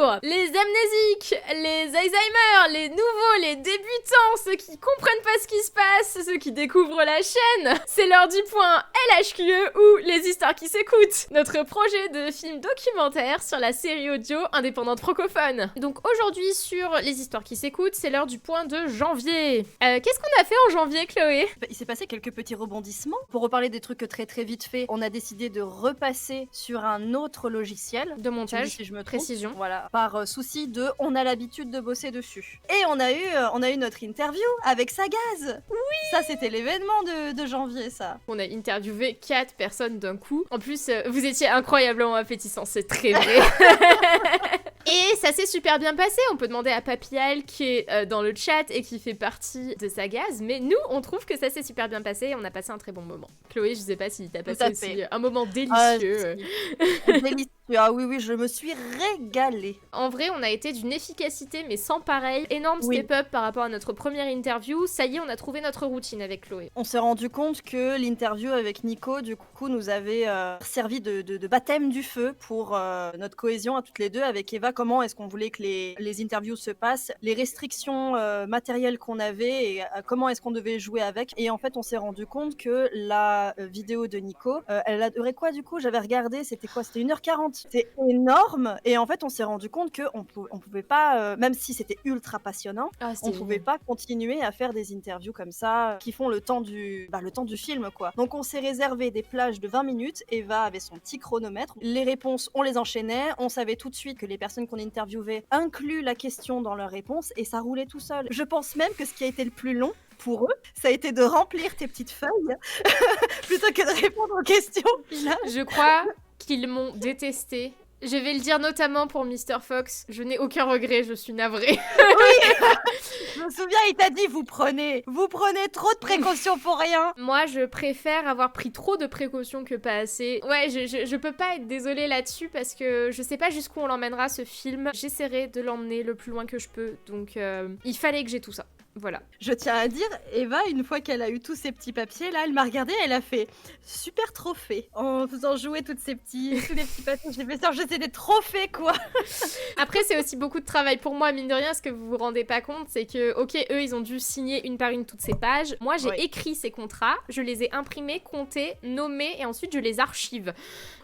pour les amnésiques, les Alzheimer, les nouveaux, les débutants, ceux qui comprennent pas ce qui se passe, ceux qui découvrent la chaîne. C'est l'heure du point LHQE ou les histoires qui s'écoutent, notre projet de film documentaire sur la série audio indépendante francophone. Donc aujourd'hui sur les histoires qui s'écoutent, c'est l'heure du point de janvier. Qu'est-ce qu'on a fait en janvier, Chloé? Il s'est passé quelques petits rebondissements. Pour reparler des trucs très très vite fait, on a décidé de repasser sur un autre logiciel De montage, si je me trompe. précision. Voilà, par souci de on a l'habitude de bosser dessus. Et on a eu notre interview avec Sagaz. Oui. Ça c'était l'événement de janvier, ça. On a interviewé 4 personnes d'un coup. En plus, vous étiez incroyablement appétissants, c'est très vrai. Et ça s'est super bien passé. On peut demander à Papial qui est dans le chat et qui fait partie de Sagaz. Mais nous, on trouve que ça s'est super bien passé et on a passé un très bon moment. Chloé, je sais pas si t'as passé aussi un moment délicieux. Délicieux. Ah oui, je me suis régalée. En vrai, on a été d'une efficacité mais sans pareil. Énorme step-up par rapport à notre première interview. Ça y est, on a trouvé notre routine avec Chloé. On s'est rendu compte que l'interview avec Nico, du coup, nous avait servi de baptême du feu pour notre cohésion à toutes les deux avec Eva. Comment est-ce qu'on voulait que les interviews se passent, les restrictions matérielles qu'on avait et comment est-ce qu'on devait jouer avec. Et en fait, on s'est rendu compte que la vidéo de Nico, elle a duré quoi du coup? J'avais regardé, c'était quoi? C'était 1h40. C'était énorme. Et en fait, on s'est rendu compte qu'on pouvait pas, même si c'était ultra passionnant, on pouvait pas continuer à faire des interviews comme ça qui font le temps du film, quoi. Donc, on s'est réservé des plages de 20 minutes. Eva avait son petit chronomètre. Les réponses, on les enchaînait. On savait tout de suite que les personnes qu'on interviewait incluent la question dans leurs réponses et ça roulait tout seul. Je pense même que ce qui a été le plus long pour eux, ça a été de remplir tes petites feuilles plutôt que de répondre aux questions. Je crois qu'ils m'ont détesté. Je vais le dire notamment pour Mr. Fox. Je n'ai aucun regret, je suis navrée. Oui. Je me souviens, il t'a dit, vous prenez trop de précautions pour rien. Moi, je préfère avoir pris trop de précautions que pas assez. Ouais, je peux pas être désolée là-dessus parce que je sais pas jusqu'où on l'emmènera ce film. J'essaierai de l'emmener le plus loin que je peux. Donc, il fallait que j'ai tout ça. Voilà. Je tiens à dire, Eva, une fois qu'elle a eu tous ces petits papiers, là, elle m'a regardée, elle a fait super trophée en faisant jouer tous les petits papiers. J'ai fait ça, j'étais des trophées, quoi. Après, c'est aussi beaucoup de travail pour moi, mine de rien. Ce que vous vous rendez pas compte, c'est que, ok, eux, ils ont dû signer une par une toutes ces pages. Moi, j'ai écrit ces contrats, je les ai imprimés, comptés, nommés, et ensuite, je les archive.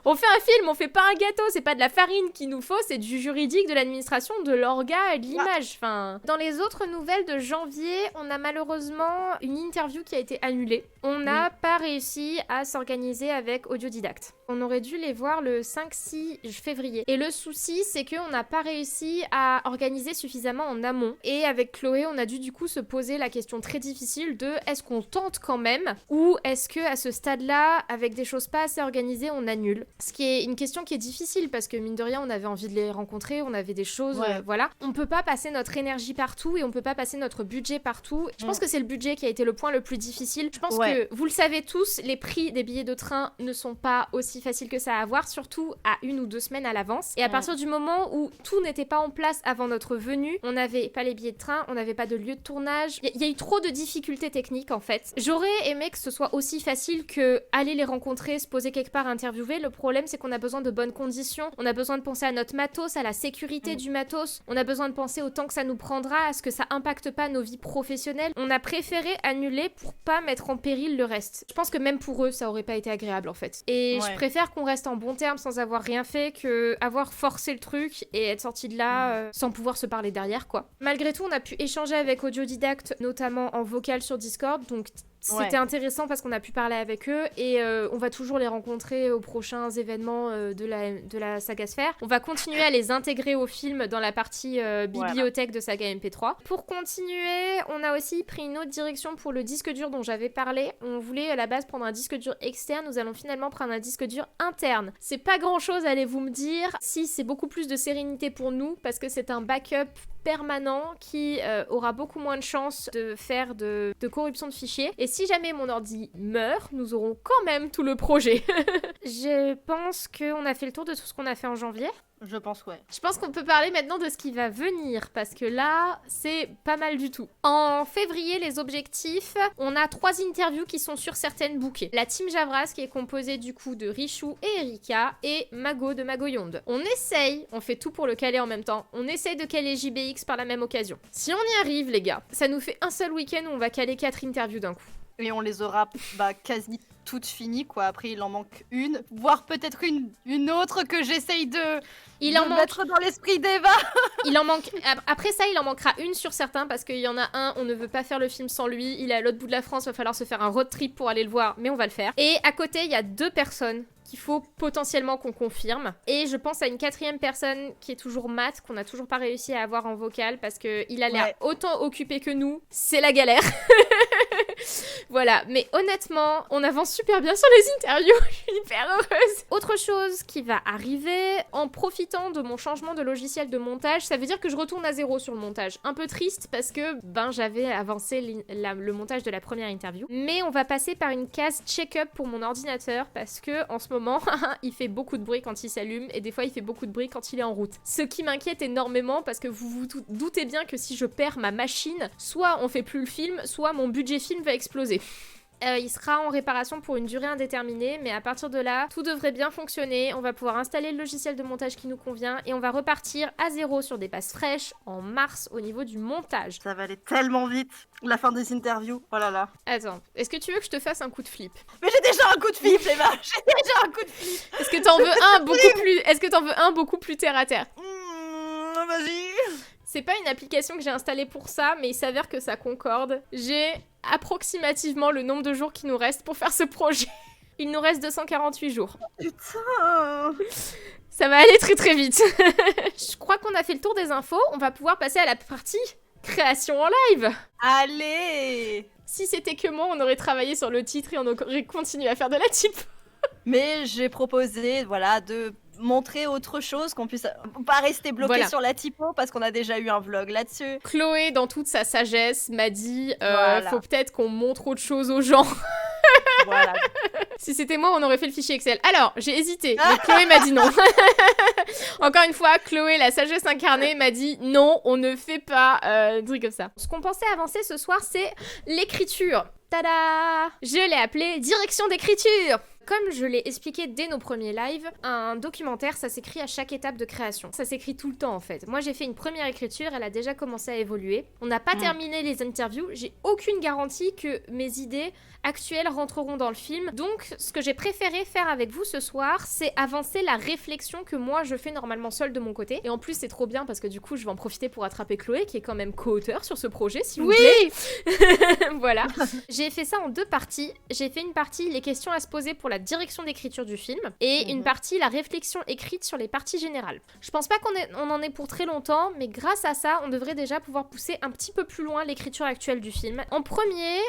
On fait un film, on fait pas un gâteau, c'est pas de la farine qu'il nous faut, c'est du juridique, de l'administration, de l'orga et de l'image. Enfin, dans les autres nouvelles de janvier, on a malheureusement une interview qui a été annulée. On n'a pas réussi à s'organiser avec Audiodidacte. On aurait dû les voir le 5-6 février. Et le souci, c'est qu'on n'a pas réussi à organiser suffisamment en amont. Et avec Chloé, on a dû du coup se poser la question très difficile de est-ce qu'on tente quand même ou est-ce que à ce stade-là, avec des choses pas assez organisées, on annule? Ce qui est une question qui est difficile parce que mine de rien, on avait envie de les rencontrer, on avait des choses, voilà. On peut pas passer notre énergie partout et on peut pas passer notre budget partout. Je pense que c'est le budget qui a été le point le plus difficile. Je pense que vous le savez tous, les prix des billets de train ne sont pas aussi faciles que ça à avoir, surtout à 1 ou 2 semaines à l'avance. Et à partir du moment où tout n'était pas en place avant notre venue, on n'avait pas les billets de train, on n'avait pas de lieu de tournage. Il y a eu trop de difficultés techniques en fait. J'aurais aimé que ce soit aussi facile que aller les rencontrer, se poser quelque part, interviewer. Le problème, c'est qu'on a besoin de bonnes conditions. On a besoin de penser à notre matos, à la sécurité du matos. On a besoin de penser au temps que ça nous prendra, à ce que ça impacte pas nos vies professionnelles. On a préféré annuler pour pas mettre en péril le reste. Je pense que même pour eux, ça aurait pas été agréable en fait. Et je préfère qu'on reste en bons termes sans avoir rien fait que avoir forcé le truc et être sorti de là sans pouvoir se parler derrière quoi. Malgré tout, on a pu échanger avec Audiodidacte, notamment en vocal sur Discord, donc c'était intéressant parce qu'on a pu parler avec eux et on va toujours les rencontrer aux prochains événements de la saga Sphère. On va continuer à les intégrer au film dans la partie bibliothèque de Saga MP3. Pour continuer, on a aussi pris une autre direction pour le disque dur dont j'avais parlé. On voulait à la base prendre un disque dur externe, nous allons finalement prendre un disque dur interne. C'est pas grand chose, allez-vous me dire. Si, c'est beaucoup plus de sérénité pour nous parce que c'est un backup permanent qui aura beaucoup moins de chances de faire de corruption de fichiers. Et si jamais mon ordi meurt, nous aurons quand même tout le projet. Je pense qu'on a fait le tour de tout ce qu'on a fait en janvier. Je pense, ouais. Je pense qu'on peut parler maintenant de ce qui va venir, parce que là, c'est pas mal du tout. En février, les objectifs, on a 3 interviews qui sont sur certaines bookées. La team Javras, qui est composée du coup de Richou et Erika, et Mago de Magoyonde. On essaye, on fait tout pour le caler en même temps, on essaye de caler JBX par la même occasion. Si on y arrive, les gars, ça nous fait un seul week-end où on va caler 4 interviews d'un coup. Et on les aura quasi toutes finies, quoi. Après, il en manque une, voire peut-être une autre que j'essaye de mettre dans l'esprit d'Eva. Il en manque. Après ça, il en manquera une sur certains parce qu'il y en a un, on ne veut pas faire le film sans lui. Il est à l'autre bout de la France, va falloir se faire un road trip pour aller le voir, mais on va le faire. Et à côté, il y a 2 personnes qu'il faut potentiellement qu'on confirme. Et je pense à une 4e personne qui est toujours Matt, qu'on n'a toujours pas réussi à avoir en vocal parce qu'il a l'air autant occupé que nous. C'est la galère. Voilà, mais honnêtement, on avance super bien sur les interviews. Je suis hyper heureuse. Autre chose qui va arriver, en profitant de mon changement de logiciel de montage, ça veut dire que je retourne à 0 sur le montage. Un peu triste parce que j'avais avancé le montage de la première interview. Mais on va passer par une case check-up pour mon ordinateur parce que en ce moment, il fait beaucoup de bruit quand il s'allume et des fois il fait beaucoup de bruit quand il est en route. Ce qui m'inquiète énormément parce que vous vous doutez bien que si je perds ma machine, soit on fait plus le film, soit mon budget film va exploser. Il sera en réparation pour une durée indéterminée, mais à partir de là, tout devrait bien fonctionner. On va pouvoir installer le logiciel de montage qui nous convient et on va repartir à 0 sur des bases fraîches en mars au niveau du montage. Ça va aller tellement vite, la fin des interviews. Oh là là. Attends, est-ce que tu veux que je te fasse un coup de flip? Mais j'ai déjà un coup de flip, Eva. J'ai déjà un coup de flip. Est-ce que t'en veux un beaucoup plus terre à terre? Vas-y. C'est pas une application que j'ai installée pour ça, mais il s'avère que ça concorde. J'ai approximativement le nombre de jours qui nous reste pour faire ce projet. Il nous reste 248 jours. Putain. Ça va aller très très vite. Je crois qu'on a fait le tour des infos. On va pouvoir passer à la partie création en live. Allez. Si c'était que moi, on aurait travaillé sur le titre et on aurait continué à faire de la type. Mais j'ai proposé, de montrer autre chose, qu'on puisse pas rester bloqué sur la typo parce qu'on a déjà eu un vlog là-dessus. Chloé, dans toute sa sagesse, m'a dit faut peut-être qu'on montre autre chose aux gens. Voilà. Si c'était moi, on aurait fait le fichier Excel. Alors, j'ai hésité, mais Chloé m'a dit non. Encore une fois, Chloé, la sagesse incarnée, m'a dit non, on ne fait pas un truc comme ça. Ce qu'on pensait avancer ce soir, c'est l'écriture. Tada! Je l'ai appelé direction d'écriture. Comme je l'ai expliqué dès nos premiers lives, un documentaire, ça s'écrit à chaque étape de création. Ça s'écrit tout le temps, en fait. Moi, j'ai fait une première écriture, elle a déjà commencé à évoluer. On n'a pas terminé les interviews, j'ai aucune garantie que mes idées actuelles rentreront dans le film. Donc, ce que j'ai préféré faire avec vous ce soir, c'est avancer la réflexion que moi, je fais normalement seule de mon côté. Et en plus, c'est trop bien parce que du coup, je vais en profiter pour attraper Chloé, qui est quand même co-auteur sur ce projet, si vous plaît. Voilà. J'ai fait ça en 2 parties. J'ai fait une partie, les questions à se poser pour la direction d'écriture du film, et une partie, la réflexion écrite sur les parties générales. Je pense pas qu'on en ait pour très longtemps, mais grâce à ça, on devrait déjà pouvoir pousser un petit peu plus loin l'écriture actuelle du film. En premier,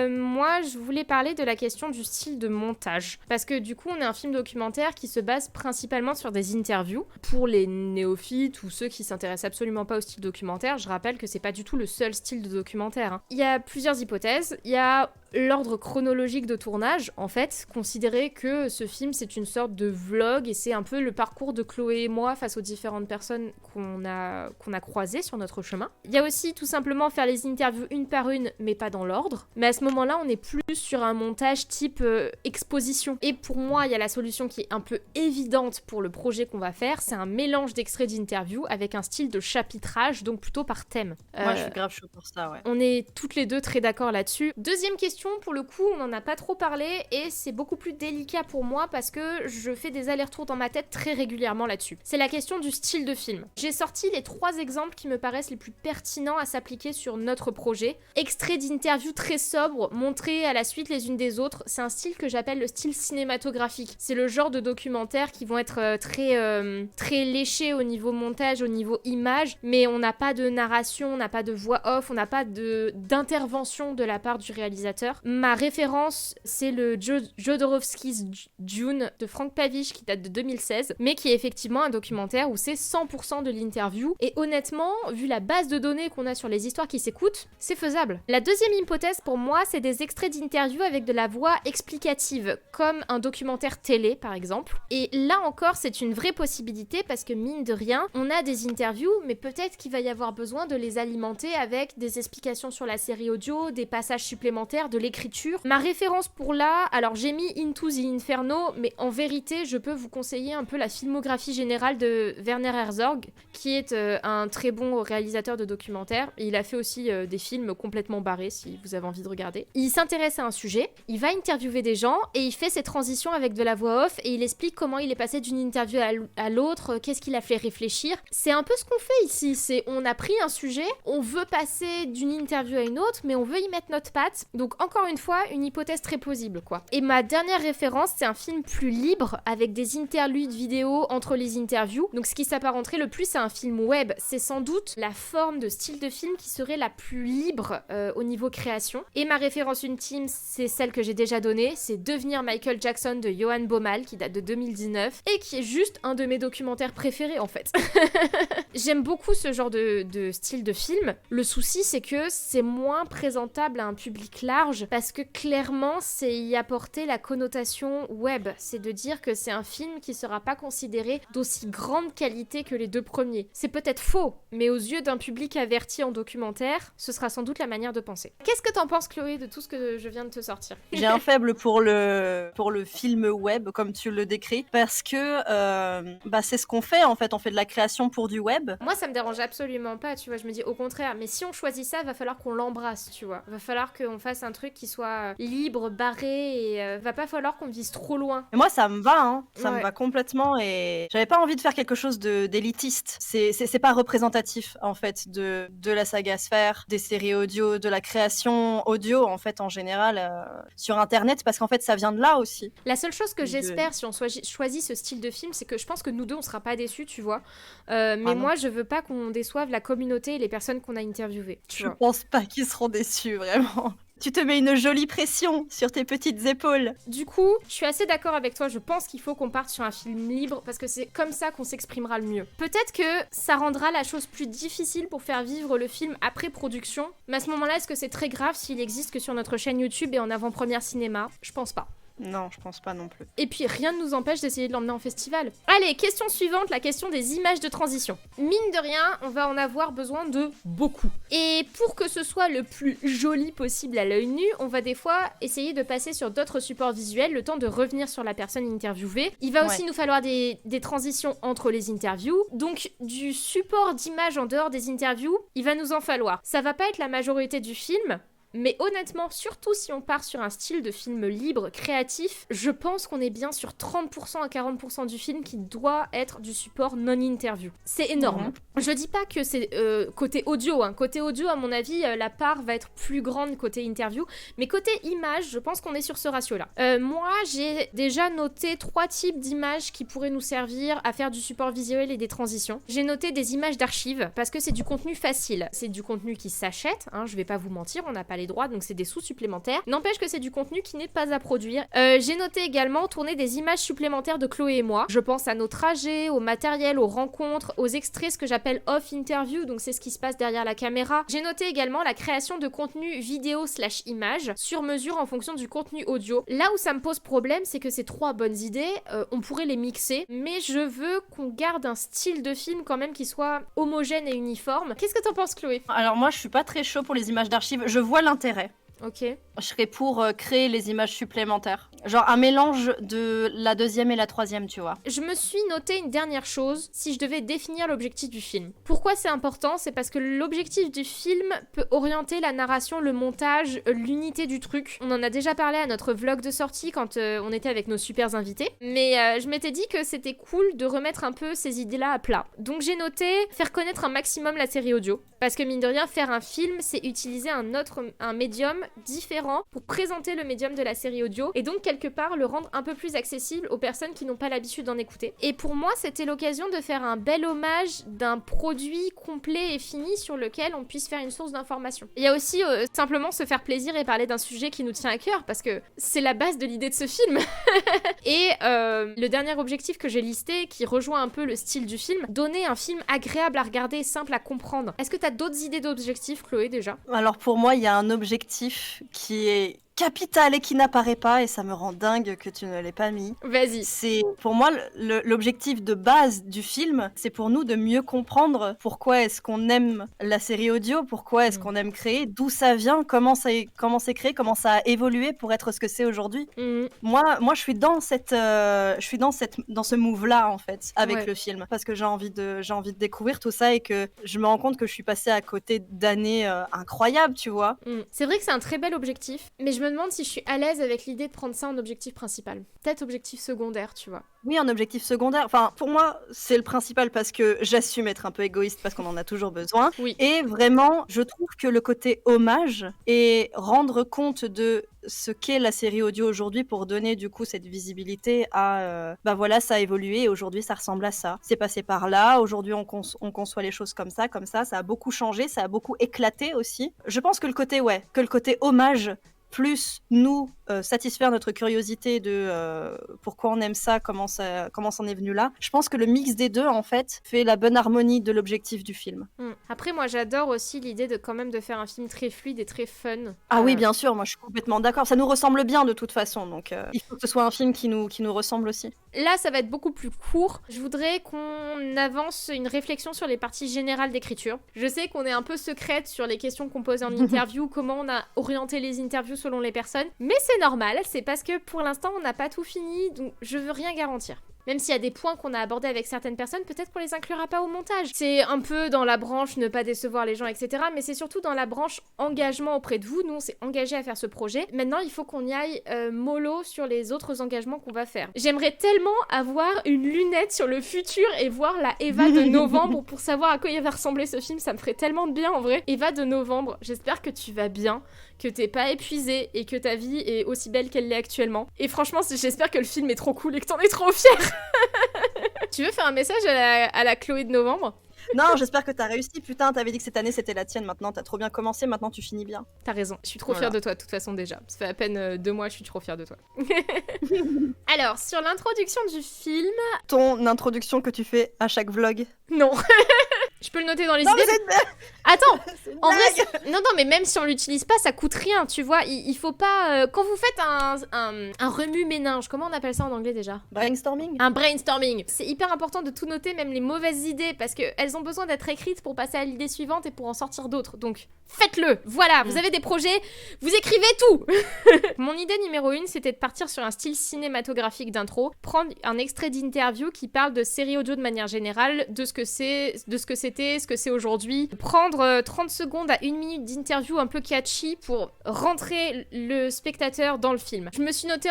moi, je voulais parler de la question du style de montage, parce que du coup, on est un film documentaire qui se base principalement sur des interviews. Pour les néophytes ou ceux qui s'intéressent absolument pas au style documentaire, je rappelle que c'est pas du tout le seul style de documentaire, hein. Il y a plusieurs hypothèses. Il y a l'ordre chronologique de tournage, en fait, considérer que ce film c'est une sorte de vlog et c'est un peu le parcours de Chloé et moi face aux différentes personnes qu'on a croisées sur notre chemin. Il y a aussi tout simplement faire les interviews une par une mais pas dans l'ordre, mais à ce moment-là on est plus sur un montage type exposition. Et pour moi il y a la solution qui est un peu évidente pour le projet qu'on va faire, c'est un mélange d'extraits d'interviews avec un style de chapitrage, donc plutôt par thème. Moi je suis grave chaud pour ça, ouais. On est toutes les deux très d'accord là-dessus. Deuxième question, pour le coup, on n'en a pas trop parlé et c'est beaucoup plus délicat pour moi parce que je fais des allers-retours dans ma tête très régulièrement là-dessus. C'est la question du style de film. J'ai sorti les 3 exemples qui me paraissent les plus pertinents à s'appliquer sur notre projet. Extraits d'interviews très sobres, montrés à la suite les unes des autres. C'est un style que j'appelle le style cinématographique. C'est le genre de documentaires qui vont être très léchés au niveau montage, au niveau image, mais on n'a pas de narration, on n'a pas de voix off, on n'a pas d'intervention de la part du réalisateur. Ma référence, c'est le Jodorowsky Kiss June de Frank Pavich qui date de 2016, mais qui est effectivement un documentaire où c'est 100% de l'interview. Et honnêtement, vu la base de données qu'on a sur les histoires qui s'écoutent, c'est faisable. La deuxième hypothèse pour moi, c'est des extraits d'interviews avec de la voix explicative, comme un documentaire télé par exemple. Et là encore, c'est une vraie possibilité parce que mine de rien, on a des interviews, mais peut-être qu'il va y avoir besoin de les alimenter avec des explications sur la série audio, des passages supplémentaires, de l'écriture. Ma référence pour là, alors j'ai mis Into the Inferno, mais en vérité, je peux vous conseiller un peu la filmographie générale de Werner Herzog, qui est un très bon réalisateur de documentaires. Il a fait aussi des films complètement barrés, si vous avez envie de regarder. Il s'intéresse à un sujet, il va interviewer des gens, et il fait ses transitions avec de la voix off, et il explique comment il est passé d'une interview à l'autre, qu'est-ce qui l'a fait réfléchir. C'est un peu ce qu'on fait ici, c'est on a pris un sujet, on veut passer d'une interview à une autre, mais on veut y mettre notre patte. Donc encore une fois, une hypothèse très plausible, quoi. Et ma dernière référence, c'est un film plus libre, avec des interludes vidéo entre les interviews. Donc ce qui s'apparenterait le plus à un film web, c'est sans doute la forme de style de film qui serait la plus libre au niveau création. Et ma référence ultime, c'est celle que j'ai déjà donnée, c'est Devenir Michael Jackson de Johan Baumal, qui date de 2019, et qui est juste un de mes documentaires préférés en fait. J'aime beaucoup ce genre de style de film. Le souci, c'est que c'est moins présentable à un public large, parce que clairement, c'est y apporter la connotation web. C'est de dire que c'est un film qui sera pas considéré d'aussi grande qualité que les deux premiers. C'est peut-être faux, mais aux yeux d'un public averti en documentaire, ce sera sans doute la manière de penser. Qu'est-ce que t'en penses, Chloé, de tout ce que je viens de te sortir? J'ai un faible pour le film web, comme tu le décris, parce que c'est ce qu'on fait en fait, on fait de la création pour du web. Moi, ça me dérange absolument pas, tu vois, je me dis au contraire, mais si on choisit ça, va falloir qu'on l'embrasse, tu vois. Va falloir qu'on fasse un truc qui soit libre, barré, et va pas falloir qu'on vise trop loin. Et moi, ça me va, hein. Ça me va complètement, et j'avais pas envie de faire quelque chose d'élitiste. C'est pas représentatif, en fait, de la saga Sphère, des séries audio, de la création audio, en fait, en général, sur Internet, parce qu'en fait, ça vient de là aussi. La seule chose que j'espère, si on choisit ce style de film, c'est que je pense que nous deux, on sera pas déçus, tu vois. Mais moi, je veux pas qu'on déçoive la communauté et les personnes qu'on a interviewées. Je pense pas qu'ils seront déçus, vraiment. Tu te mets une jolie pression sur tes petites épaules. Du coup, je suis assez d'accord avec toi, je pense qu'il faut qu'on parte sur un film libre, parce que c'est comme ça qu'on s'exprimera le mieux. Peut-être que ça rendra la chose plus difficile pour faire vivre le film après production, mais à ce moment-là, est-ce que c'est très grave s'il existe que sur notre chaîne YouTube et en avant-première cinéma? Je pense pas. Non, je pense pas non plus. Et puis rien ne nous empêche d'essayer de l'emmener en festival. Allez, question suivante, la question des images de transition. Mine de rien, on va en avoir besoin de beaucoup. Et pour que ce soit le plus joli possible à l'œil nu, on va des fois essayer de passer sur d'autres supports visuels, le temps de revenir sur la personne interviewée. Il va aussi nous falloir des transitions entre les interviews. Donc du support d'images en dehors des interviews, il va nous en falloir. Ça va pas être la majorité du film, mais honnêtement, surtout si on part sur un style de film libre, créatif, je pense qu'on est bien sur 30% à 40% du film qui doit être du support non-interview. C'est énorme. Je dis pas que c'est côté audio, hein. Côté audio, à mon avis, la part va être plus grande côté interview, mais côté image, je pense qu'on est sur ce ratio-là. Moi, j'ai déjà noté 3 types d'images qui pourraient nous servir à faire du support visuel et des transitions. J'ai noté des images d'archives, parce que c'est du contenu facile. C'est du contenu qui s'achète, hein, je vais pas vous mentir, on n'a pas les droits, donc c'est des sous supplémentaires. N'empêche que c'est du contenu qui n'est pas à produire. J'ai noté également tourner des images supplémentaires de Chloé et moi. Je pense à nos trajets, au matériel, aux rencontres, aux extraits, ce que j'appelle off-interview, donc c'est ce qui se passe derrière la caméra. J'ai noté également la création de contenu vidéo/image sur mesure en fonction du contenu audio. Là où ça me pose problème, c'est que ces 3 bonnes idées, on pourrait les mixer, mais je veux qu'on garde un style de film quand même qui soit homogène et uniforme. Qu'est-ce que t'en penses, Chloé? Alors moi, je suis pas très chaud pour les images d'archives. Je vois l'intérêt. Ok. Je serais pour créer les images supplémentaires. Genre un mélange de la 2e et la 3e, tu vois. Je me suis noté une dernière chose, si je devais définir l'objectif du film. Pourquoi c'est important? C'est parce que l'objectif du film peut orienter la narration, le montage, l'unité du truc. On en a déjà parlé à notre vlog de sortie quand on était avec nos super invités. Mais je m'étais dit que c'était cool de remettre un peu ces idées-là à plat. Donc j'ai noté faire connaître un maximum la série audio. Parce que mine de rien, faire un film, c'est utiliser un médium différent pour présenter le médium de la série audio. Et donc quelque part le rendre un peu plus accessible aux personnes qui n'ont pas l'habitude d'en écouter. Et pour moi, c'était l'occasion de faire un bel hommage d'un produit complet et fini sur lequel on puisse faire une source d'information. Il y a aussi simplement se faire plaisir et parler d'un sujet qui nous tient à cœur, parce que c'est la base de l'idée de ce film. Et le dernier objectif que j'ai listé, qui rejoint un peu le style du film, donner un film agréable à regarder et simple à comprendre. Est-ce que t'as d'autres idées d'objectifs, Chloé, déjà ? Alors pour moi, il y a un objectif qui est capital et qui n'apparaît pas, et ça me rend dingue que tu ne l'aies pas mis. Vas-y. C'est pour moi l'objectif de base du film, c'est pour nous de mieux comprendre pourquoi est-ce qu'on aime la série audio, pourquoi est-ce qu'on aime créer, d'où ça vient, comment c'est créé, comment ça a évolué pour être ce que c'est aujourd'hui. Moi, je suis dans ce move-là en fait avec le film, parce que j'ai envie de découvrir tout ça et que je me rends compte que je suis passée à côté d'années incroyables, tu vois. C'est vrai que c'est un très bel objectif, mais je me demande si je suis à l'aise avec l'idée de prendre ça en objectif principal. Peut-être objectif secondaire, tu vois. Oui, un objectif secondaire. Enfin, pour moi, c'est le principal parce que j'assume être un peu égoïste parce qu'on en a toujours besoin. Oui. Et vraiment, je trouve que le côté hommage et rendre compte de ce qu'est la série audio aujourd'hui pour donner du coup cette visibilité à bah voilà, ça a évolué et aujourd'hui ça ressemble à ça. C'est passé par là, aujourd'hui on conçoit les choses comme ça a beaucoup changé, ça a beaucoup éclaté aussi. Je pense que le côté hommage plus nous satisfaire notre curiosité de pourquoi on aime ça, comment ça en est venu là. Je pense que le mix des deux, en fait, fait la bonne harmonie de l'objectif du film. Après, moi, j'adore aussi l'idée de quand même de faire un film très fluide et très fun. Ah oui, bien sûr, moi je suis complètement d'accord. Ça nous ressemble bien de toute façon, donc il faut que ce soit un film qui nous ressemble aussi. Là, ça va être beaucoup plus court. Je voudrais qu'on avance une réflexion sur les parties générales d'écriture. Je sais qu'on est un peu secrète sur les questions qu'on pose en interview, comment on a orienté les interviews selon les personnes, mais c'est normal, c'est parce que pour l'instant on n'a pas tout fini, donc je veux rien garantir. Même s'il y a des points qu'on a abordés avec certaines personnes, peut-être qu'on les inclura pas au montage. C'est un peu dans la branche ne pas décevoir les gens, etc. Mais c'est surtout dans la branche engagement auprès de vous. Nous, on s'est engagés à faire ce projet. Maintenant, il faut qu'on y aille mollo sur les autres engagements qu'on va faire. J'aimerais tellement avoir une lunette sur le futur et voir la Eva de novembre pour savoir à quoi il va ressembler ce film. Ça me ferait tellement de bien en vrai. Eva de novembre, j'espère que tu vas bien, que t'es pas épuisée et que ta vie est aussi belle qu'elle l'est actuellement. Et franchement, j'espère que le film est trop cool et que t'en es trop fière. Tu veux faire un message à la Chloé de novembre ? Non, j'espère que t'as réussi. Putain, t'avais dit que cette année c'était la tienne. Maintenant, t'as trop bien commencé. Maintenant, tu finis bien. T'as raison. Je suis trop fière de toi, de toute façon, déjà. Ça fait à peine 2 mois, je suis trop fière de toi. Alors, sur l'introduction du film... Ton introduction que tu fais à chaque vlog. Non. Je peux le noter dans les idées. Attends, en vrai, non, mais même si on l'utilise pas, ça coûte rien, tu vois. Il faut pas. Quand vous faites un remue-ménage, comment on appelle ça en anglais déjà ? Brainstorming. Un brainstorming. C'est hyper important de tout noter, même les mauvaises idées, parce qu'elles ont besoin d'être écrites pour passer à l'idée suivante et pour en sortir d'autres. Donc, faites-le. Voilà, vous avez des projets, vous écrivez tout. Mon idée numéro 1, c'était de partir sur un style cinématographique d'intro, prendre un extrait d'interview qui parle de série audio de manière générale, de ce que c'était, ce que c'est aujourd'hui. Prendre 30 secondes à 1 minute d'interview un peu catchy pour rentrer le spectateur dans le film. Je me suis noté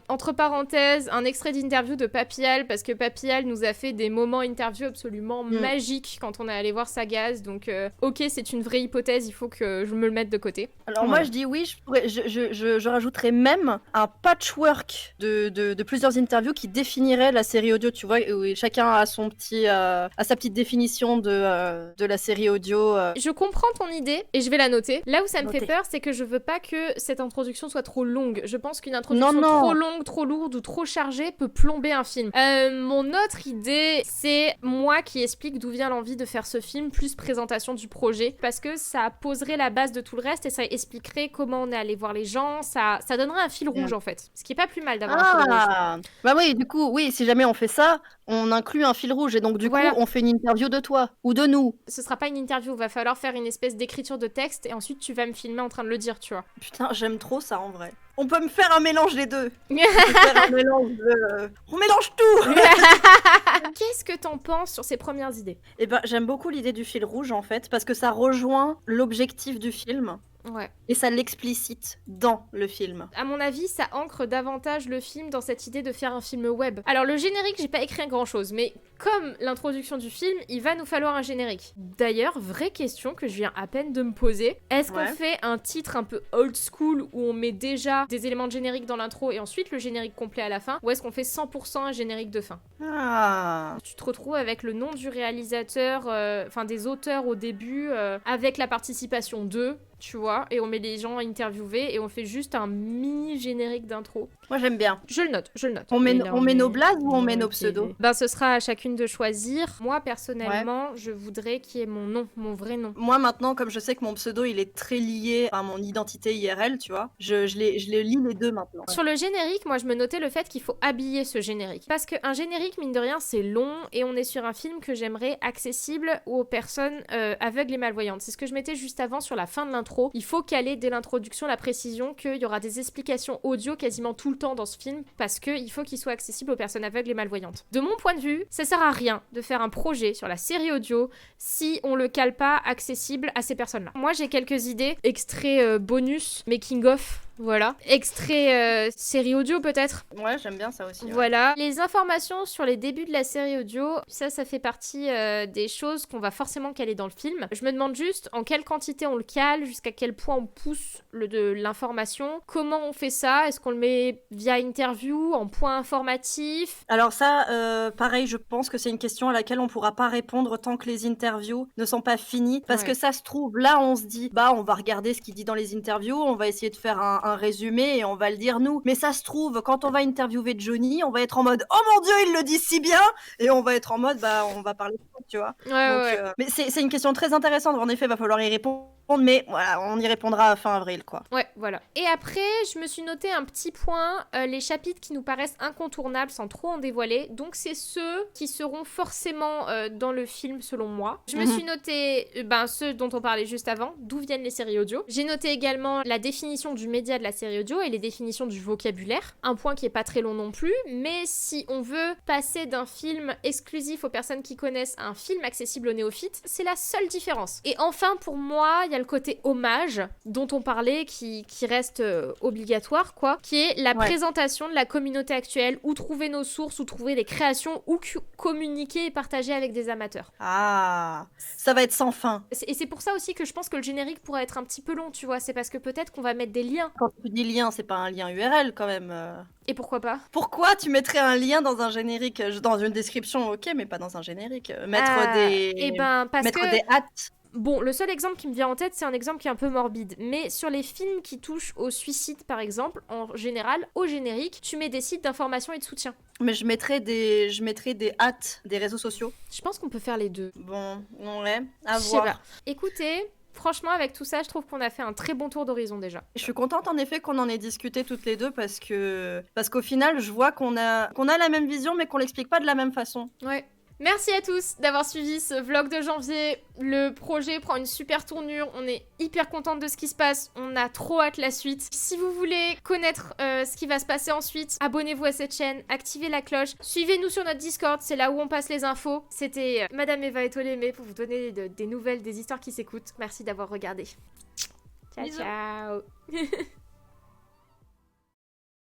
entre parenthèses un extrait d'interview de Papillal parce que Papillal nous a fait des moments interview absolument magiques quand on est allé voir Sagaz. Donc ok, c'est une vraie hypothèse, il faut que je me le mette de côté. Alors moi je dis oui, je rajouterais même un patchwork de plusieurs interviews qui définirait la série audio, tu vois, où chacun a sa petite définition de la série audio. Je comprends ton idée et je vais la noter. Là où ça me fait peur, c'est que je veux pas que cette introduction soit trop longue. Je pense qu'une introduction trop longue, trop lourde ou trop chargée peut plomber un film. Mon autre idée, c'est moi qui explique d'où vient l'envie de faire ce film, plus présentation du projet, parce que ça poserait la base de tout le reste et ça expliquerait comment on est allé voir les gens. Ça donnerait un fil rouge en fait. Ce qui est pas plus mal d'avoir un fil rouge. Bah oui, du coup, oui, si jamais on fait ça, on inclut un fil rouge et donc du coup, on fait une interview de toi ou de nous. Ce sera pas une interview, va falloir faire une espèce d'écriture de texte et ensuite tu vas me filmer en train de le dire, tu vois. Putain, j'aime trop ça en vrai. On peut me faire un mélange des deux. On mélange tout. Qu'est-ce que t'en penses sur ces premières idées ? Eh ben, j'aime beaucoup l'idée du fil rouge en fait, parce que ça rejoint l'objectif du film. Ouais. Et ça l'explicite dans le film. À mon avis, ça ancre davantage le film dans cette idée de faire un film web. Alors le générique, j'ai pas écrit grand chose, mais comme l'introduction du film, il va nous falloir un générique. D'ailleurs, vraie question que je viens à peine de me poser, est-ce qu'on fait un titre un peu old school où on met déjà des éléments de générique dans l'intro et ensuite le générique complet à la fin, ou est-ce qu'on fait 100% un générique de fin? Tu te retrouves avec le nom du réalisateur, enfin des auteurs au début, avec la participation d'eux, tu vois, et on met les gens interviewés et on fait juste un mini générique d'intro. Moi j'aime bien. Je le note. On met nos blazes ou on met nos pseudos? Ben ce sera à chacune de choisir. Moi personnellement, je voudrais qu'il y ait mon nom, mon vrai nom. Moi maintenant, comme je sais que mon pseudo il est très lié à mon identité IRL, tu vois, je les lis les deux maintenant. Sur le générique, moi je me notais le fait qu'il faut habiller ce générique. Parce qu'un générique, mine de rien, c'est long et on est sur un film que j'aimerais accessible aux personnes aveugles et malvoyantes. C'est ce que je mettais juste avant sur la fin de l'intro. Il faut caler dès l'introduction la précision qu'il y aura des explications audio quasiment tout le temps dans ce film parce qu'il faut qu'il soit accessible aux personnes aveugles et malvoyantes. De mon point de vue, ça sert à rien de faire un projet sur la série audio si on le cale pas accessible à ces personnes-là. Moi j'ai quelques idées, extraits bonus, making of. Voilà. Extrait série audio peut-être. Ouais, j'aime bien ça aussi. Ouais. Voilà. Les informations sur les débuts de la série audio, ça fait partie des choses qu'on va forcément caler dans le film. Je me demande juste en quelle quantité on le cale, jusqu'à quel point on pousse de l'information, comment on fait ça, est-ce qu'on le met via interview, en point informatif? Alors ça, pareil, je pense que c'est une question à laquelle on pourra pas répondre tant que les interviews ne sont pas finies, parce que ça se trouve, là on se dit, bah on va regarder ce qu'il dit dans les interviews, on va essayer de faire un résumé et on va le dire nous. Mais ça se trouve, quand on va interviewer Johnny, on va être en mode oh mon dieu, il le dit si bien, et on va être en mode bah on va parler de ça, tu vois. Mais c'est une question très intéressante. En effet, va falloir y répondre, mais voilà, on y répondra à fin avril, quoi. Ouais, voilà. Et après, je me suis noté un petit point, les chapitres qui nous paraissent incontournables sans trop en dévoiler. Donc c'est ceux qui seront forcément dans le film selon moi. Je me suis noté ceux dont on parlait juste avant, d'où viennent les séries audio. J'ai noté également la définition du média de la série audio et les définitions du vocabulaire. Un point qui est pas très long non plus, mais si on veut passer d'un film exclusif aux personnes qui connaissent à un film accessible aux néophytes, c'est la seule différence. Et enfin, pour moi, il y a le côté hommage dont on parlait qui reste obligatoire, quoi, qui est la présentation de la communauté actuelle, où trouver nos sources, où trouver les créations, où communiquer et partager avec des amateurs. Ah, ça va être sans fin. Et c'est pour ça aussi que je pense que le générique pourrait être un petit peu long, tu vois, c'est parce que peut-être qu'on va mettre des liens. Quand tu dis lien, c'est pas un lien URL quand même. Et pourquoi pas? Pourquoi tu mettrais un lien dans un générique? Dans une description, ok, mais pas dans un générique. Mettre des hâtes. Bon, le seul exemple qui me vient en tête, c'est un exemple qui est un peu morbide. Mais sur les films qui touchent au suicide, par exemple, en général, au générique, tu mets des sites d'information et de soutien. Mais je mettrais des hâtes des réseaux sociaux. Je pense qu'on peut faire les deux. Bon, ouais, à voir. Pas. Écoutez, franchement, avec tout ça, je trouve qu'on a fait un très bon tour d'horizon déjà. Je suis contente en effet qu'on en ait discuté toutes les deux parce qu'au final, je vois qu'on a la même vision mais qu'on l'explique pas de la même façon. Ouais. Merci à tous d'avoir suivi ce vlog de janvier. Le projet prend une super tournure. On est hyper contente de ce qui se passe. On a trop hâte la suite. Si vous voulez connaître ce qui va se passer ensuite, abonnez-vous à cette chaîne, activez la cloche. Suivez-nous sur notre Discord, c'est là où on passe les infos. C'était Madame Eva et Tolémé pour vous donner des nouvelles, des histoires qui s'écoutent. Merci d'avoir regardé. Ciao, ciao.